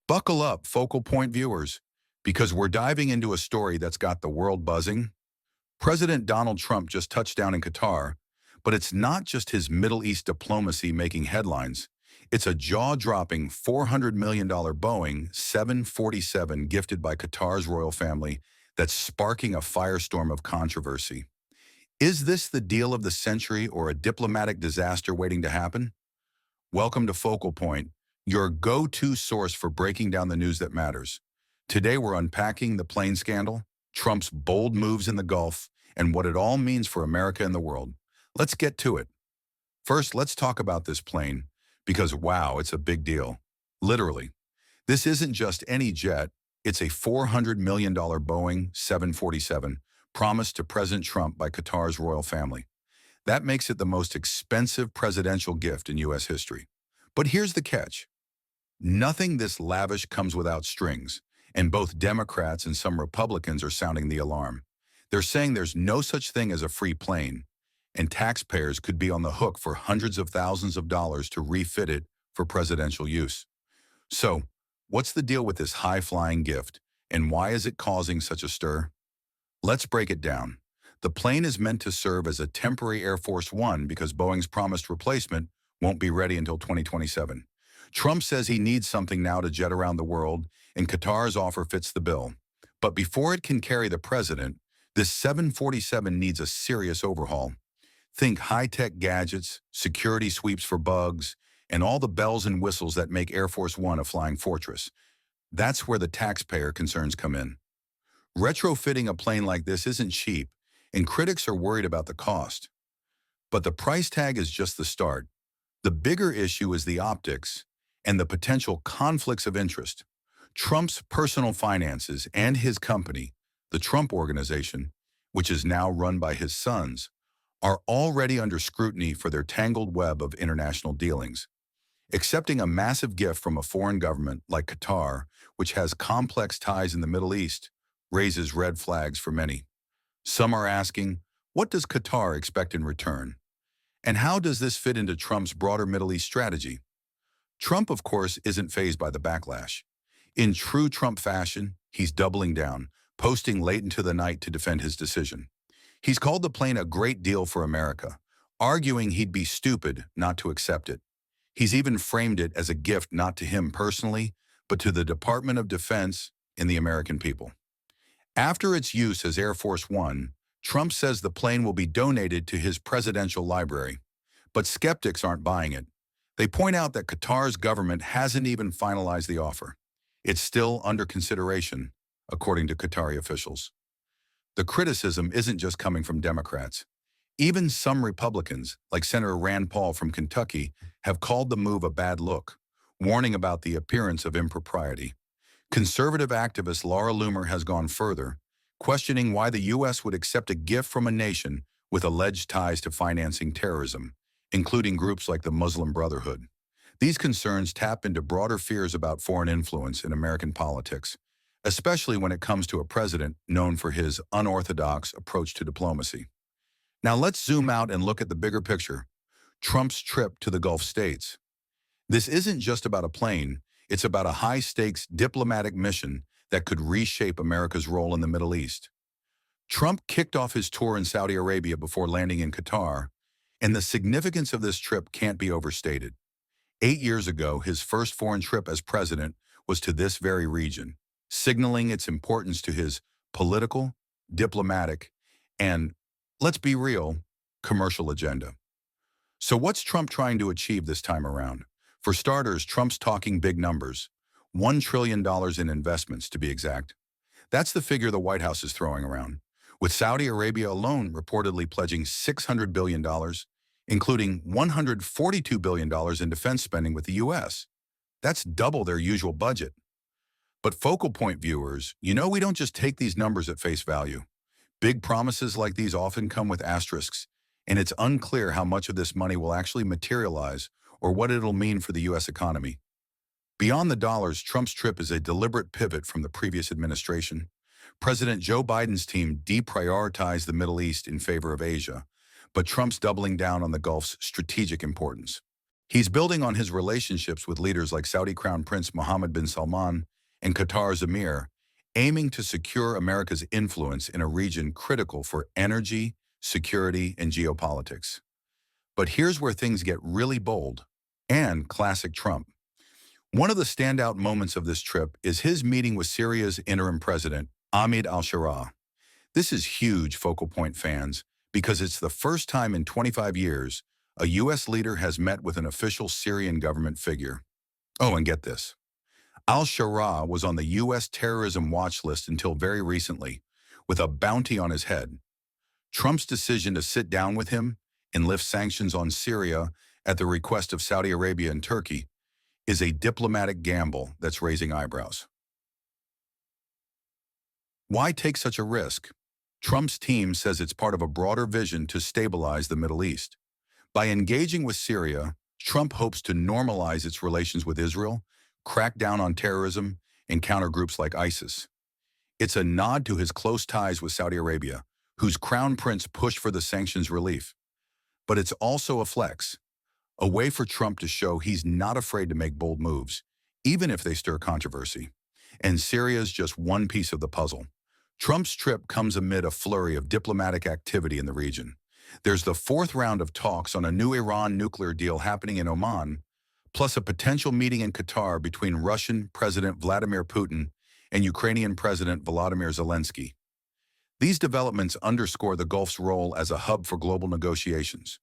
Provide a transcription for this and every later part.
Buckle up, focal point viewers, because we're diving into a story that's got the world buzzing. President Donald Trump just touched down in Qatar, but it's not just his Middle East diplomacy making headlines. It's a jaw-dropping $400 million Boeing 747 gifted by Qatar's royal family that's sparking a firestorm of controversy. Is this the deal of the century or a diplomatic disaster waiting to happen? Welcome to Focal Point, your go-to source for breaking down the news that matters. Today we're unpacking the plane scandal, Trump's bold moves in the Gulf, and what it all means for America and the world. Let's get to it. First, let's talk about this plane, because wow, it's a big deal. Literally. This isn't just any jet, it's a $400 million Boeing 747 promised to President Trump by Qatar's royal family. That makes it the most expensive presidential gift in U.S. history. But here's the catch. Nothing this lavish comes without strings, and both Democrats and some Republicans are sounding the alarm. They're saying there's no such thing as a free plane, and taxpayers could be on the hook for hundreds of thousands of dollars to refit it for presidential use. So, what's the deal with this high-flying gift, and why is it causing such a stir? Let's break it down. The plane is meant to serve as a temporary Air Force One because Boeing's promised replacement won't be ready until 2027. Trump says he needs something now to jet around the world, and Qatar's offer fits the bill. But before it can carry the president, this 747 needs a serious overhaul. Think high-tech gadgets, security sweeps for bugs, and all the bells and whistles that make Air Force One a flying fortress. That's where the taxpayer concerns come in. Retrofitting a plane like this isn't cheap, and critics are worried about the cost. But the price tag is just the start. The bigger issue is the optics and the potential conflicts of interest. Trump's personal finances and his company, the Trump Organization, which is now run by his sons, are already under scrutiny for their tangled web of international dealings. Accepting a massive gift from a foreign government like Qatar, which has complex ties in the Middle East, raises red flags for many. Some are asking, what does Qatar expect in return? And how does this fit into Trump's broader Middle East strategy? Trump, of course, isn't fazed by the backlash. In true Trump fashion, he's doubling down, posting late into the night to defend his decision. He's called the plane a great deal for America, arguing he'd be stupid not to accept it. He's even framed it as a gift not to him personally, but to the Department of Defense and the American people. After its use as Air Force One, Trump says the plane will be donated to his presidential library. But skeptics aren't buying it. They point out that Qatar's government hasn't even finalized the offer. It's still under consideration, according to Qatari officials. The criticism isn't just coming from Democrats. Even some Republicans, like Senator Rand Paul from Kentucky, have called the move a bad look, warning about the appearance of impropriety. Conservative activist Laura Loomer has gone further, questioning why the U.S. would accept a gift from a nation with alleged ties to financing terrorism, including groups like the Muslim Brotherhood. These concerns tap into broader fears about foreign influence in American politics, especially when it comes to a president known for his unorthodox approach to diplomacy. Now let's zoom out and look at the bigger picture, Trump's trip to the Gulf states. This isn't just about a plane, it's about a high-stakes diplomatic mission that could reshape America's role in the Middle East. Trump kicked off his tour in Saudi Arabia before landing in Qatar, and the significance of this trip can't be overstated. 8 years ago, his first foreign trip as president was to this very region, signaling its importance to his political, diplomatic, and, let's be real, commercial agenda. So what's Trump trying to achieve this time around? For starters, Trump's talking big numbers. $1 trillion in investments, to be exact. That's the figure the White House is throwing around, with Saudi Arabia alone reportedly pledging $600 billion, including $142 billion in defense spending with the U.S. That's double their usual budget. But focal point viewers, you know we don't just take these numbers at face value. Big promises like these often come with asterisks, and it's unclear how much of this money will actually materialize or what it'll mean for the U.S. economy. Beyond the dollars, Trump's trip is a deliberate pivot from the previous administration. President Joe Biden's team deprioritized the Middle East in favor of Asia, but Trump's doubling down on the Gulf's strategic importance. He's building on his relationships with leaders like Saudi Crown Prince Mohammed bin Salman and Qatar's Emir, aiming to secure America's influence in a region critical for energy, security, and geopolitics. But here's where things get really bold and classic Trump. One of the standout moments of this trip is his meeting with Syria's interim president, Ahmed al-Sharaa. This is huge, focal point fans, because it's the first time in 25 years a U.S. leader has met with an official Syrian government figure. Oh, and get this. Al-Sharaa was on the U.S. terrorism watch list until very recently, with a bounty on his head. Trump's decision to sit down with him and lift sanctions on Syria at the request of Saudi Arabia and Turkey is a diplomatic gamble that's raising eyebrows. Why take such a risk? Trump's team says it's part of a broader vision to stabilize the Middle East. By engaging with Syria, Trump hopes to normalize its relations with Israel, crack down on terrorism, and counter groups like ISIS. It's a nod to his close ties with Saudi Arabia, whose crown prince pushed for the sanctions relief. But it's also a flex, a way for Trump to show he's not afraid to make bold moves, even if they stir controversy. And Syria's just one piece of the puzzle. Trump's trip comes amid a flurry of diplomatic activity in the region. There's the fourth round of talks on a new Iran nuclear deal happening in Oman, plus a potential meeting in Qatar between Russian President Vladimir Putin and Ukrainian President Volodymyr Zelensky. These developments underscore the Gulf's role as a hub for global negotiations.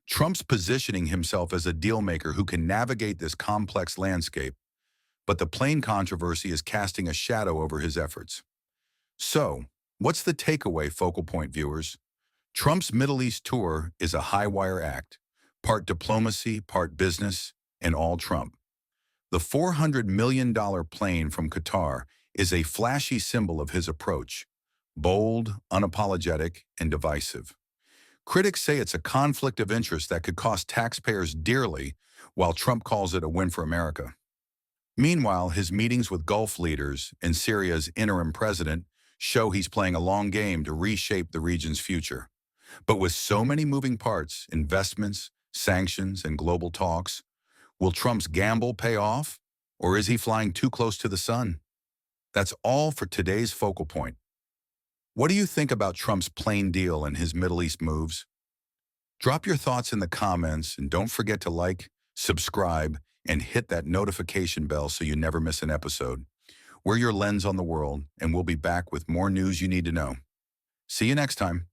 Trump's positioning himself as a dealmaker who can navigate this complex landscape, but the plane controversy is casting a shadow over his efforts. So, what's the takeaway, focal point viewers? Trump's Middle East tour is a high-wire act, part diplomacy, part business, and all Trump. The $400 million plane from Qatar is a flashy symbol of his approach, bold, unapologetic, and divisive. Critics say it's a conflict of interest that could cost taxpayers dearly, while Trump calls it a win for America. Meanwhile, his meetings with Gulf leaders and Syria's interim president show he's playing a long game to reshape the region's future. But with so many moving parts, investments, sanctions, and global talks, will Trump's gamble pay off, or is he flying too close to the sun? That's all for today's Focal Point. What do you think about Trump's plane deal and his Middle East moves? Drop your thoughts in the comments, and don't forget to like, subscribe, and hit that notification bell so you never miss an episode. We're your lens on the world, and we'll be back with more news you need to know. See you next time.